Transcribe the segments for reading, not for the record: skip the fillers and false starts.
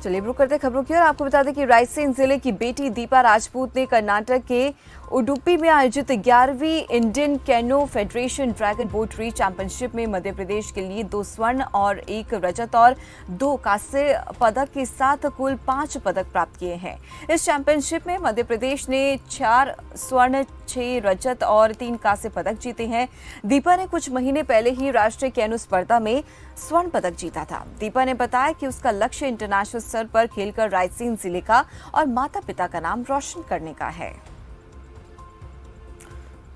चलिए रुक करते खबरों की और आपको बता दें कि रायसेन जिले की बेटी दीपा राजपूत ने कर्नाटक के उडुपी में आयोजित 11वीं Indian canoe federation dragon boat race championship में मध्य प्रदेश के लिए 2 स्वर्ण और 1 रजत और 2 कांस्य पदक के साथ कुल 5 पदक प्राप्त किए हैं। इस चैंपियनशिप में मध्य प्रदेश ने 4 स्वर्ण, 6 रजत और 3 कांस्य पदक जीते हैं। दीपा ने कुछ महीने पहले ही राष्ट्रीय कैनो स्पर्धा में स्वर्ण पदक जीता था। दीपा ने बताया कि उसका लक्ष्य इंटरनेशनल स्तर पर खेलकर रायसेन जिले का और माता पिता का नाम रोशन करने का है।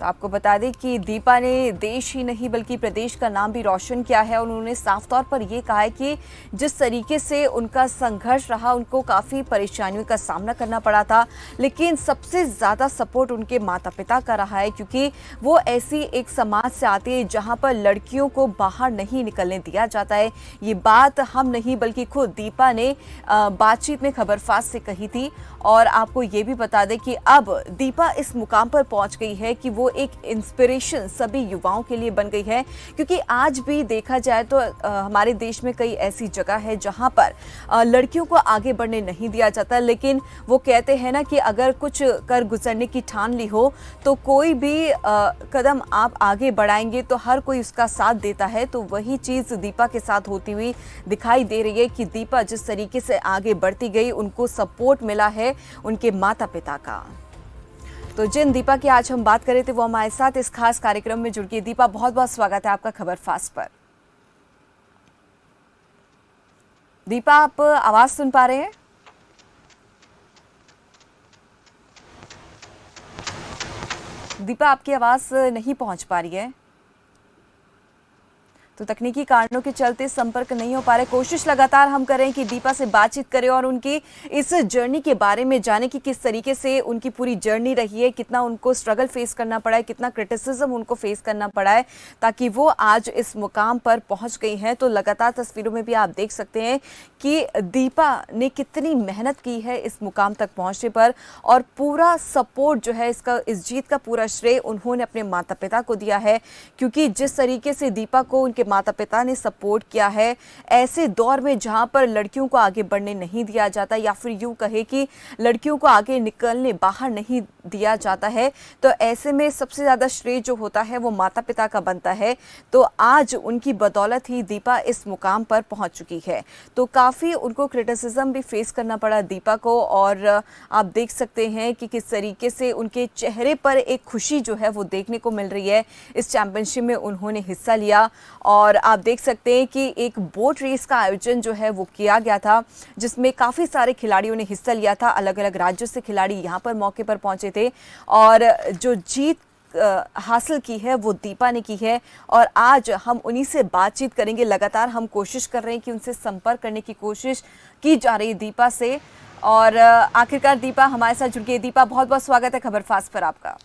तो आपको बता दें कि दीपा ने देश ही नहीं बल्कि प्रदेश का नाम भी रोशन किया है और उन्होंने साफ तौर पर यह कहा है कि जिस तरीके से उनका संघर्ष रहा, उनको काफ़ी परेशानियों का सामना करना पड़ा था, लेकिन सबसे ज़्यादा सपोर्ट उनके माता पिता का रहा है, क्योंकि वो ऐसी एक समाज से आते हैं जहां पर लड़कियों को बाहर नहीं निकलने दिया जाता है। ये बात हम नहीं बल्कि खुद दीपा ने बातचीत में खबरफास्ट से कही थी। और आपको ये भी बता दें कि अब दीपा इस मुकाम पर पहुंच गई है कि वो एक इंस्पिरेशन सभी युवाओं के लिए बन गई है, क्योंकि आज भी देखा जाए तो हमारे देश में कई ऐसी जगह है जहां पर लड़कियों को आगे बढ़ने नहीं दिया जाता, लेकिन वो कहते हैं ना कि अगर कुछ कर गुजरने की ठान ली हो तो कोई भी कदम आप आगे बढ़ाएंगे तो हर कोई उसका साथ देता है। तो वही चीज़ दीपा के साथ होती हुई दिखाई दे रही है कि दीपा जिस तरीके से आगे बढ़ती गई, उनको सपोर्ट मिला है उनके माता पिता का। तो जिन दीपा की आज हम बात कर रहे थे वो हमारे साथ इस खास कार्यक्रम में जुड़ गई। दीपा, बहुत बहुत स्वागत है आपका खबर फास्ट पर। दीपा, आप आवाज सुन पा रहे हैं? दीपा, आपकी आवाज नहीं पहुंच पा रही है, तो तकनीकी कारणों के चलते संपर्क नहीं हो पा रहे। कोशिश लगातार हम करें कि दीपा से बातचीत करें और उनकी इस जर्नी के बारे में जाने कि किस तरीके से उनकी पूरी जर्नी रही है, कितना उनको स्ट्रगल फेस करना पड़ा है, कितना क्रिटिसिज्म उनको फेस करना पड़ा है, ताकि वो आज इस मुकाम पर पहुंच गई हैं। तो लगातार तस्वीरों में भी आप देख सकते हैं कि दीपा ने कितनी मेहनत की है इस मुकाम तक पहुंचने पर, और पूरा सपोर्ट जो है इस जीत का पूरा श्रेय उन्होंने अपने माता पिता को दिया है, क्योंकि जिस तरीके से दीपा को उनके माता पिता ने सपोर्ट किया है ऐसे दौर में जहां पर लड़कियों को आगे बढ़ने नहीं दिया जाता, या फिर यूं कहे कि लड़कियों को आगे निकलने बाहर नहीं दिया जाता है, तो ऐसे में सबसे ज्यादा श्रेय जो होता है वो माता पिता का बनता है। तो आज उनकी बदौलत ही दीपा इस मुकाम पर पहुंच चुकी है। तो काफी उनको क्रिटिसिज्म भी फेस करना पड़ा दीपा को, और आप देख सकते हैं कि किस तरीके से उनके चेहरे पर एक खुशी जो है वो देखने को मिल रही है। इस चैंपियनशिप में उन्होंने हिस्सा लिया और आप देख सकते हैं कि एक बोट रेस का आयोजन जो है वो किया गया था, जिसमें काफ़ी सारे खिलाड़ियों ने हिस्सा लिया था। अलग अलग राज्यों से खिलाड़ी यहाँ पर मौके पर पहुंचे थे और जो जीत हासिल की है वो दीपा ने की है। और आज हम उन्हीं से बातचीत करेंगे। लगातार हम कोशिश कर रहे हैं कि उनसे संपर्क करने की कोशिश की जा रही है दीपा से, और आखिरकार दीपा हमारे साथ जुड़ गई। दीपा, बहुत बहुत स्वागत है खबर फास्ट पर आपका।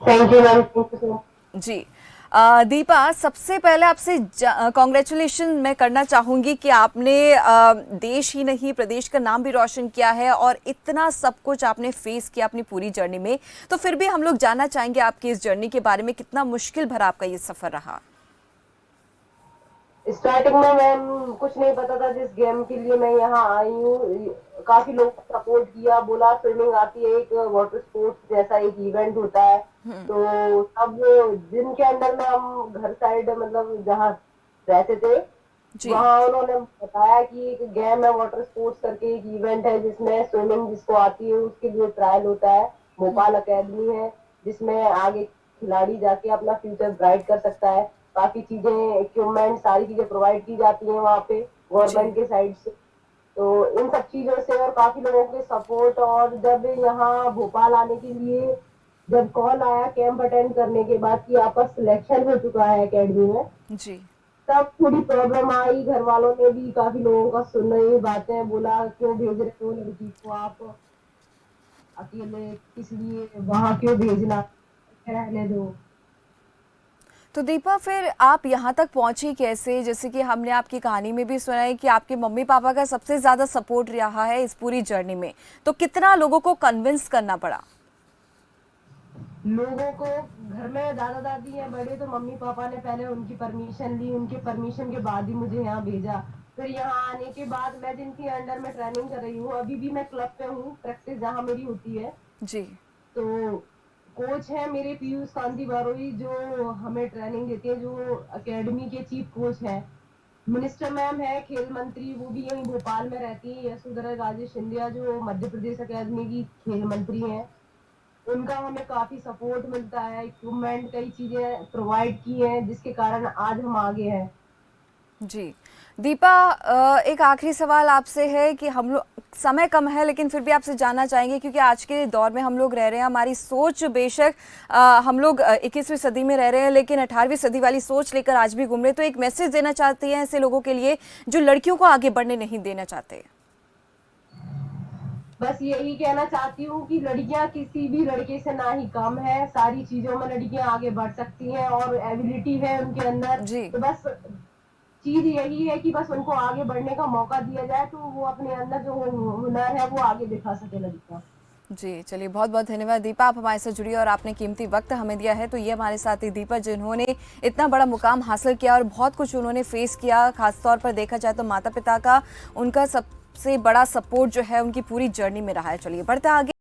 Thank you ma'am. जी दीपा, सबसे पहले आपसे कॉन्ग्रेचुलेशन मैं करना चाहूंगी कि आपने देश ही नहीं प्रदेश का नाम भी रोशन किया है और इतना सब कुछ आपने फेस किया अपनी पूरी जर्नी में। तो फिर भी हम लोग जानना चाहेंगे आपकी इस जर्नी के बारे में, कितना मुश्किल भरा आपका ये सफर रहा। स्टार्टिंग में मैम कुछ नहीं पता था जिस गेम के लिए मैं यहाँ आई हूँ। काफी लोग सपोर्ट किया, बोला स्विमिंग आती है, एक वाटर स्पोर्ट्स जैसा एक इवेंट होता है। तो अब जिनके अंडर में हम घर साइड मतलब जहाँ रहते थे वहाँ उन्होंने बताया कि एक गेम है वाटर स्पोर्ट्स करके, एक इवेंट है जिसमें स्विमिंग जिसको आती है उसके लिए ट्रायल होता है। भोपाल अकेडमी है जिसमें आगे खिलाड़ी जाके अपना फ्यूचर ब्राइट कर सकता है। काफी चीजें, इक्विपमेंट, सारी चीजें प्रोवाइड की जाती हैं वहाँ पे गवर्नमेंट के साइड से। तो इन सब चीजों से और काफी लोगों के सपोर्ट, और जब यहाँ भोपाल आने के लिए जब कॉल आया कैंप अटेंड करने के बाद कि आपका सिलेक्शन हो चुका है एकेडमी में, जी तब थोड़ी प्रॉब्लम आई। घर वालों ने भी काफी लोगों का सुन रही बातें, बोला क्यों भेज रहे हो लड़की को आप अकेले, किस लिए वहां क्यों भेजना, रहने दो। तो दीपा, फिर आप यहाँ तक पहुंची कैसे? जैसे कि हमने आपकी कहानी में भी सुना है कि आपके मम्मी पापा का सबसे ज्यादा सपोर्ट रहा है इस पूरी जर्नी में, तो कितना लोगों को कन्विंस करना पड़ा? लोगों को घर में दादा दादी हैं बड़े, तो मम्मी पापा ने पहले उनकी परमिशन ली, उनके परमिशन के बाद ही मुझे यहाँ भेजा। फिर यहाँ आने के बाद मैं जिनके अंडर में ट्रेनिंग कर रही हूँ, अभी भी मैं क्लब पे हूँ, प्रैक्टिस जहाँ मेरी होती है। जी। तो कोच है मेरे पीयूष कांति बारोई, जो हमें ट्रेनिंग देते हैं, जो एकेडमी के चीफ कोच हैं। मिनिस्टर मैम है खेल मंत्री, वो भी यहीं भोपाल में रहती है, यशोधरा राजे सिंधिया, जो मध्य प्रदेश एकेडमी की खेल मंत्री हैं। उनका हमें काफी सपोर्ट मिलता है, इक्विपमेंट कई चीजें प्रोवाइड की हैं, जिसके कारण आज हम आगे हैं। जी। दीपा, एक आखिरी सवाल आपसे है कि हम लोग, समय कम है लेकिन फिर भी आपसे जानना चाहेंगे, क्योंकि आज के दौर में हम लोग रह रहे हैं, हमारी सोच बेशक हम लोग 21वीं सदी में रह रहे हैं लेकिन 18वीं सदी वाली सोच लेकर आज भी घूम रहे हैं। तो एक मैसेज देना चाहती हैं ऐसे लोगों के लिए जो लड़कियों को आगे बढ़ने नहीं देना चाहते? बस यही कहना चाहती हूँ कि लड़कियां किसी भी लड़के से ना ही कम है, सारी चीजों में लड़कियां आगे बढ़ सकती हैं और एबिलिटी है उनके अंदर। जी। तो बस चीज यही है कि बस उनको आगे बढ़ने का मौका दिया जाए, तो वो अपने अंदर जो हुनर है वो आगे दिखा सके लड़कियां। जी, चलिए बहुत बहुत धन्यवाद दीपा, आप हमारे साथ जुड़ी और आपने कीमती वक्त हमें दिया है। तो ये हमारे साथ ही दीपा, जिन्होंने इतना बड़ा मुकाम हासिल किया और बहुत कुछ उन्होंने फेस किया, खासतौर पर देखा जाए तो माता पिता का उनका सबसे बड़ा सपोर्ट जो है उनकी पूरी जर्नी में रहा है। चलिए बढ़ते आगे।